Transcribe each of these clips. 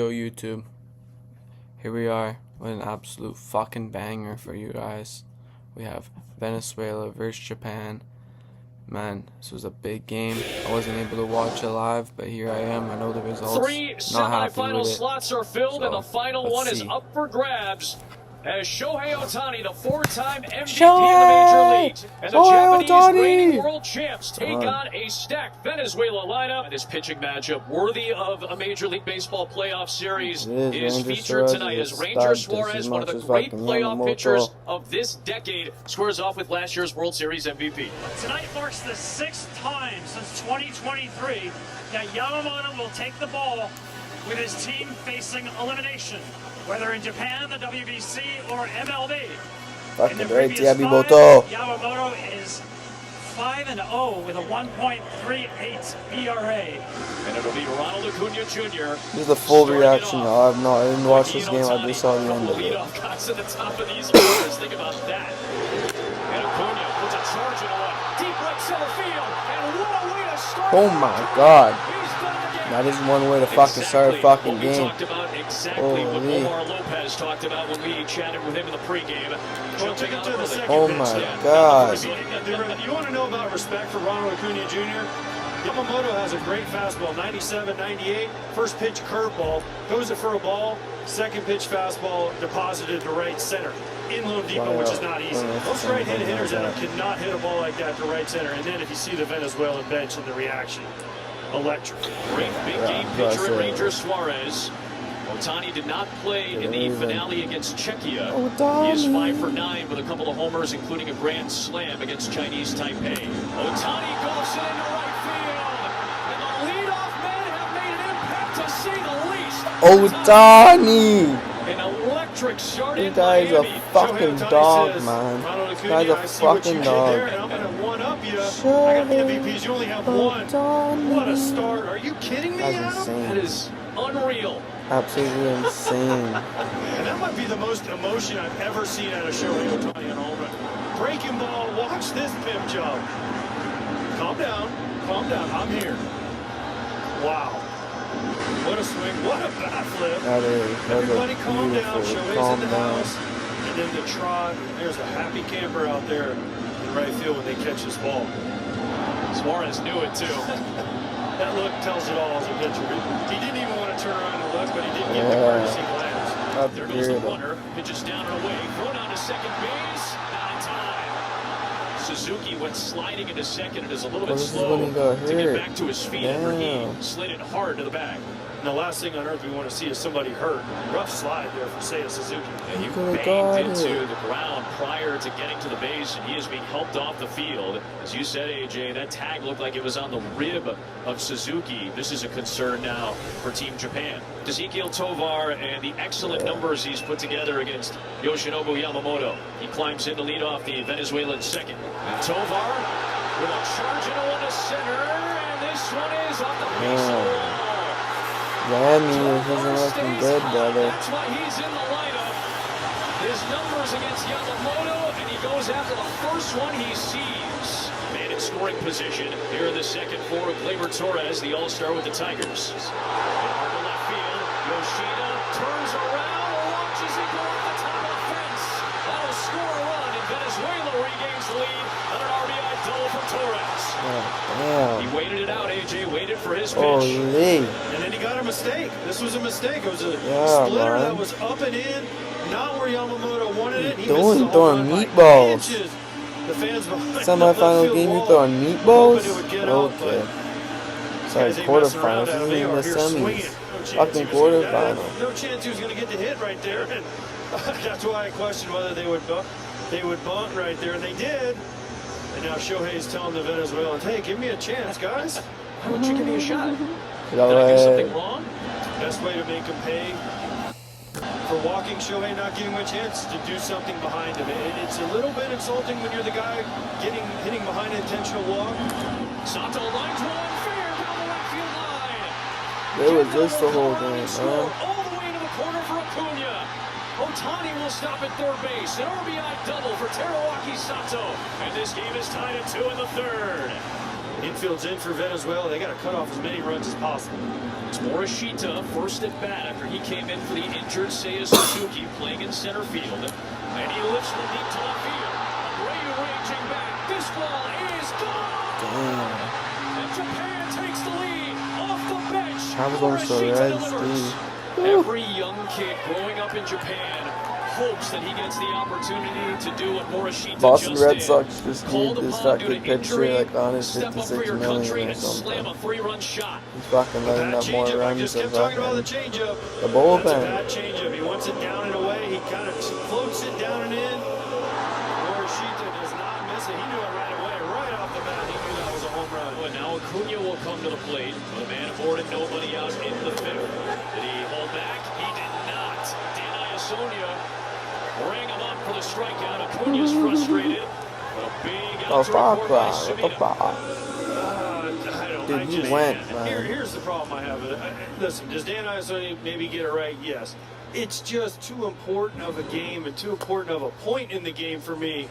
Yo YouTube, here we are with an absolute fucking banger for you guys. We have Venezuela versus Japan. Man, this was a big game. I wasn't able to watch it live, but here I am. I know the results. Three semifinal slots are filled, and the final one is up for grabs. As Shohei Ohtani, the four-time MVP of the Major Leagues, and the Japanese reigning world champs take on a stacked Venezuela lineup. This pitching matchup, worthy of a Major League Baseball playoff series, is featured tonight as Ranger Suarez, one of the great playoff pitchers of this decade, squares off with last year's World Series MVP. Tonight marks the 6th time since 2023 that Yamamoto will take the ball with his team facing elimination, whether in Japan, the WBC, or MLB. Fucking right, Yamamoto. Yamamoto is 5-0 with a 1.38 ERA. And it'll be Ronald Acuña Jr. This is the full reaction, y'all. I didn't watch this game. I just saw the end of it. Cuts at the top of these orders. Think about that. And Acuña puts a charge in one. Deep right center field. And what a way to start. Oh my god. That is one way to fucking start a fucking game. Talked about exactly what Omar Lopez talked about when we chatted with him in the pregame. Oh my god. You want to know about respect for Ronald Acuña Jr.? Yamamoto has a great fastball, 97, 98. First pitch curveball, goes it for a ball. Second pitch fastball deposited to right center. In Lone Depot, which is not easy. Most right-handed hitters out cannot hit a ball like that to right center. And then if you see the Venezuelan bench and the reaction, electric. Great big game pitcher in Ranger Suarez. Ohtani did not play in the finale against Czechia. He is 5 for 9 with a couple of homers, including a grand slam against Chinese Taipei. Ohtani goes it into right field. And the leadoff men have made an impact, to say the least. Ohtani! An electric start in This guy's a Miami. fucking dog, man. This guy's a fucking dog. I'm going to one-up you. I got the MVPs. You only have one. What a start. Are you kidding me, Adam? That's insane. That is unreal. Absolutely insane. And that might be the most emotion I've ever seen out of Shohei Ohtani on home run. Breaking ball. Watch this pimp job. Calm down. Calm down. I'm here. Wow. What a swing. What a bat flip. That is. Everybody calm down. Shohei's Calm in the down. house. And then the trot. There's a happy camper out there in right field when they catch this ball. Suarez knew it too. That look tells it all as a pitcher. He didn't even want to turn around and look, but he did get the courtesy glance. There goes the runner. Pitches down and away. Thrown on to second base. Not in time. Suzuki went sliding into second. It is a little bit slow to get back to his feet after he slid it hard to the bag. And the last thing on earth we want to see is somebody hurt. Rough slide there for Seiya Suzuki. And he banged into the ground prior to getting to the base, and he is being helped off the field. As you said, AJ, that tag looked like it was on the rib of Suzuki. This is a concern now for Team Japan. Ezequiel Tovar and the excellent numbers he's put together against Yoshinobu Yamamoto. He climbs in to lead off the Venezuelan second. And Tovar with a charge into one to center, and this one is off the base of the wall. Yeah, he's looking good, brother. That's why he's in the lineup. His numbers against Yamamoto, and he goes after the first one he sees. Man in scoring position here in the second for Gleyber Torres, the all-star with the Tigers. And hard to left field, Yoshida turns around, watches it go off the top of the fence. That'll score a run, and Venezuela regains the lead on an RBI double from Torres. Damn. He waited it out, AJ, waited for his pitch. Holy. And then he got a mistake. This was a mistake. It was a splitter that was up and in, not where Yamamoto wanted it. He throwing meatballs. The fans Semi-final game, you throwing meatballs? Okay. Sorry, quarterfinal. This isn't even the semis. Fucking quarterfinal. No chance he was going to get the hit right there. And that's why I questioned whether they would bunt right there, and they did. And now Shohei's telling the Venezuelans, hey, give me a chance, guys. Why don't you give me a shot? Did I do something wrong? Best way to make him pay for walking Shohei, not giving him a chance to do something behind him. It's a little bit insulting when you're the guy hitting behind an intentional walk. Sato lines one fair down the right field line. It was just the whole game, man. All the way into the corner for Acuña. Ohtani will stop at third base. An RBI double for Teruaki Sato. And this game is tied at 2 in the third. Infield's in for Venezuela. They got to cut off as many runs as possible. It's Morishita first at bat after he came in for the injured Seiya Suzuki playing in center field. And he lifts the deep to left field. Abreu raging back. This ball is gone. And Japan takes the lead off the bench. Morishita delivers. Every young kid growing up in Japan hopes that he gets the opportunity to do what Morishita Boston just Red did. Sox just need this fucking pitcher like on his Step up for 56 your million country or and slam a something. 3-run shot. He's fucking letting up more I runs just than kept talking about the fucking changeup. the That's a bullpen. bad changeup. He wants it down and away. He kind of floats it down and in. Morishita does not miss it. He knew it right away. Right off the bat, he knew that was a home run. Well, now Acuña will come to the plate. The man aboard and nobody out in the fifth. Did he hold back? He did not. Dan Iasonia rang him up for the strikeout. Acuña's frustrated. A big out report by Sabina. Dude, he went, man. Here's the problem I have. Listen, does Dan Iasonia maybe get it right? Yes. It's just too important of a game and too important of a point in the game for me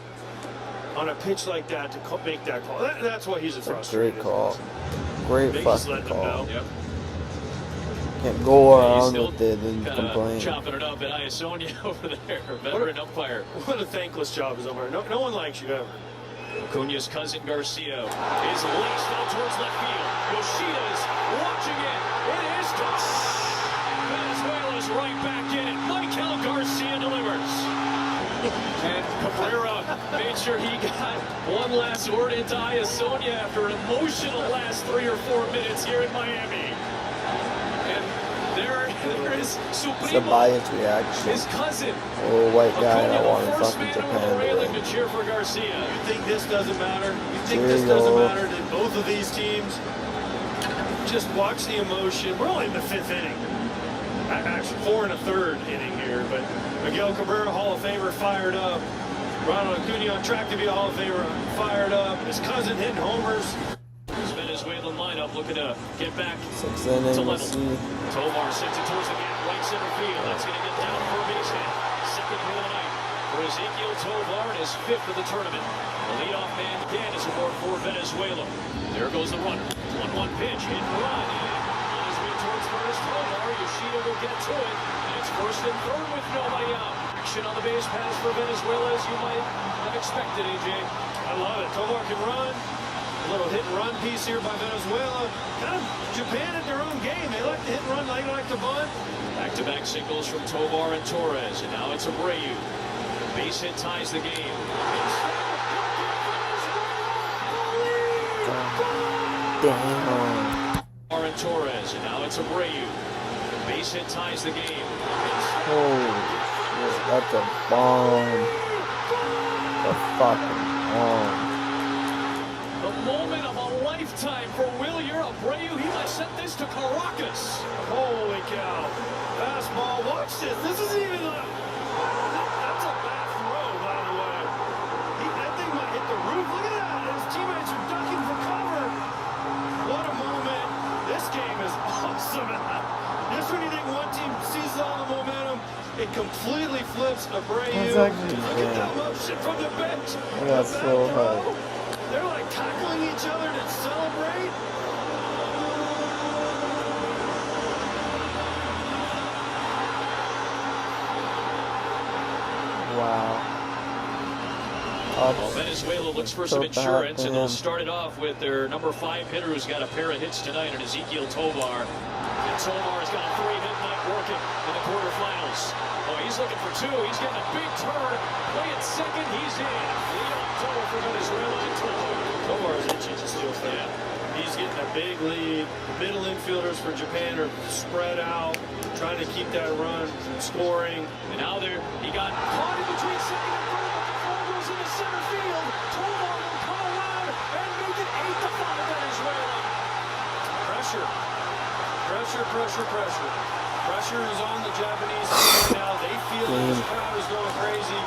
on a pitch like that to make that call. That's why he's a frustrated. Great call. Great Biggest fucking letting him call. know. Yep. Can't go around Still with it and complain. chopping it up at Iasonia over there, veteran umpire. What a thankless job as umpire. No one likes you ever. Acuña's cousin Garcia is laced out towards left field. Yoshida's watching it. It is gone. Venezuela's right back in it. Maikel Garcia delivers. And Cabrera made sure he got one last word into Iasonia after an emotional last 3 or 4 minutes here in Miami. And there is It's a Supremo, biased reaction. his cousin. Little white guy that Acuña, wanted the first fucking man over the Japan railing to to cheer for Garcia. You think this doesn't matter? You think There this you doesn't go. matter that both of these teams just watch the emotion? We're only in the 5th inning. Actually, 4 1/3 inning here, but Miguel Cabrera, Hall of Famer, fired up. Ronald Acuña on track to be a Hall of Famer, fired up. His cousin hitting homers. This Venezuelan lineup looking to get back 6th to inning, we'll level. see. Tovar sends it towards the gap, right center field. That's going to get down for a base hit. Second hit of the night for Ezequiel Tovar, and his 5th of the tournament. The leadoff man again is aboard for Venezuela. There goes the runner. 1-1 pitch, hit and run. And on his way towards first, Tovar, Yoshida will get to it. And it's 1st and 3rd with nobody out. Action on the base pass for Venezuela, as you might have expected, AJ. I love it. Tovar can run. A little hit and run piece here by Venezuela. Kind of Japan at their own game. They like to hit and run, they like to bunt. Back-to-back singles from Tovar and Torres, and now it's Abreu. Base hit ties the game. Damn. Tovar and Torres, and now it's Abreu. Base hit ties the game. Holy shit, that's a bomb. A fucking bomb. The moment of a lifetime for Wilyer Abreu. He might send this to Caracas. Holy cow. Fastball. Watch this. This isn't even a... That's a bad throw, by the way. That thing might hit the roof. Look at that. His teammates are ducking for cover. What a moment. This game is awesome. Just when you think one team seizes all the momentum, it completely flips Abreu. That's actually Look at that good. motion from the bench. That's so hard. They're like tackling each other to celebrate. Wow. Well, Venezuela looks for some So bad insurance, for and they'll him. start it off with their number 5 hitter who's got a pair of hits tonight, and Ezequiel Tovar. And Tovar's got a 3-hit night working in the quarterfinals. Oh, he's looking for 2. He's getting a big turn. Playing second, he's in. Lead off double for Venezuela and Tovar. Tovar's itching to steal third. Yeah. He's getting a big lead. The middle infielders for Japan are spread out, trying to keep that run from scoring. And now he got caught in between second and third, but the ball goes into center field. Tovar will come around and make it 8-5 Venezuela. Pressure. Pressure, pressure, pressure. Pressure is on the Japanese team right now. They feel this crowd is going crazy.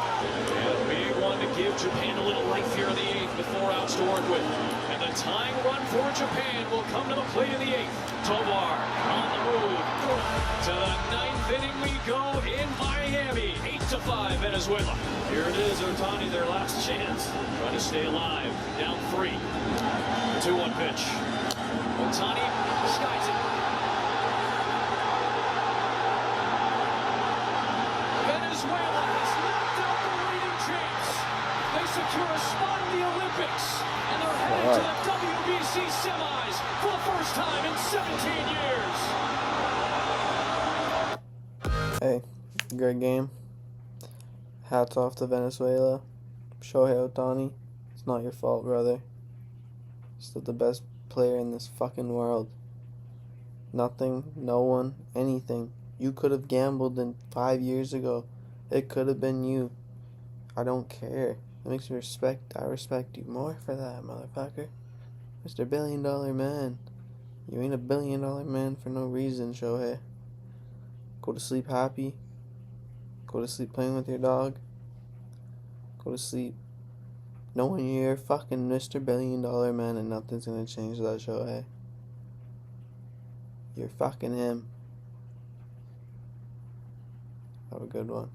And a big one to give Japan a little life here in the 8th with 4 outs to work with. And the tying run for Japan will come to the plate in the 8th. Tovar on the move. To the 9th inning we go in Miami. 8-5 Venezuela. Here it is, Ohtani, their last chance. Trying to stay alive. Down 3. 2-1 pitch. Ohtani skies it. Venezuela has knocked out the reigning champs. They secure a spot in the Olympics, and they're headed to the WBC semis for the first time in 17 years. Hey, great game. Hats off to Venezuela. Shohei Ohtani, it's not your fault, brother. Still the best player in this fucking world. Nothing, no one, anything. You could have gambled in 5 years ago. It could have been you. I don't care. It makes me respect. I respect you more for that, motherfucker. Mr. Billion Dollar Man. You ain't a $1 billion man for no reason, Shohei. Go to sleep happy. Go to sleep playing with your dog. Go to sleep knowing you're fucking Mr. $1 billion man and nothing's gonna change that, Shohei. You're fucking him. Have a good one.